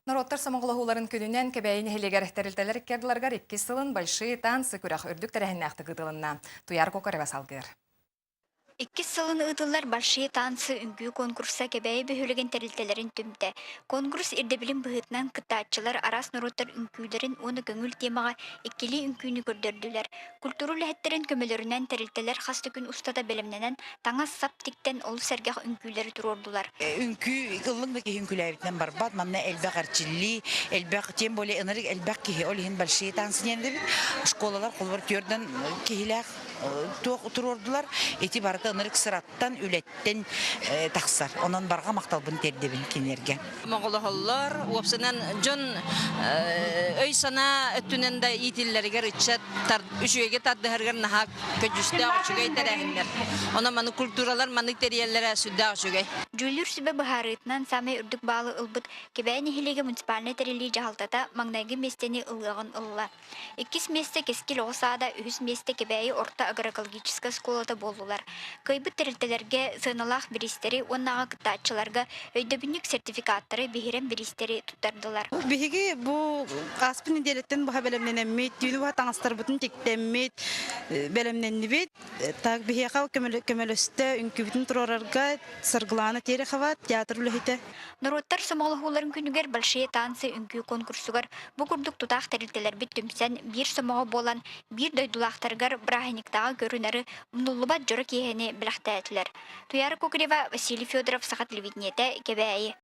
Народтар самоғылығуларын күнінен кәбәйін хелегер тәрілтелер керділарғар 2 сылын большие танцы күрәқ үрдік тәрәхіннәқті қыдылынна. Туяр кокарыва салгыр. 2 сылын ыдылар большие танцы үңгүү конкурса кебәйі бөхілеген тәрілтелерін түмді. Конкурс ирдебілін бұғытнан кытаатчылар арас нороттар үңкүүлерін оны көңіл темаға еккелі үңкүүні көрдірділер. Культуру ләхеттерін көмелерінен тәрілтелер қасты күн ұстада бәлемненен таңа сап тиктен ол сәргәқ үңкүүлері тұрордылар. Үңкүү ыллың бәке үңкүүләбітнен барбат, мамна әлбәқ арчилли, әлбәқ тем более ынырық әлбәқ кеге олығын большие танцы нендебіт. Школалар қолбар көрден кегіләқ тұрордылар. Эти барыты ынырық сыраттан, үлеттен тақсар. Онан барға мақталбын тердебін кенерге. Моңғололар опсынан жон өй сана өттүненде итиллерге рычат үшüge тардыгырган нахак көжүстө очугай терәһиннер. Она маны культуралар маны терьелләре сүддә очугай. Жүлүр сүбе бахарытынан саме үрдік балы ылбыт кебәйні хилеге муниципальный терили жахалтата маңнайгы местени ылгагын ылла. 2 месте кескил осада 3 месте кебәйі орта агроэкологическая школада болдулар. Кайбыт терилтелерге сыналах биристери оннага кытаатчыларга өйдөбүнүк сертификаттары бихирен биристери туттардылар. Биһиги бу аспын иделеттен баха белемненеммит, дүйнү баха таңастар бутун тектеммит, белемненнибит, так бихига көмөлөстө үңкүбүтүн турарга саргыланы тере хават театр үлехите. Народтар сомоголууларын күнүгер большие танцы үңкүү конкурсугар бу курдук тутак терилтелер биттүмсен бир сомого болан бир дойдулактаргар брахиниктагы көрүнөрү умнуллубат жора киһени билахтаатылар. Туяра Кокрева, Василий Федоров, Саха телевидениете, КБАИ.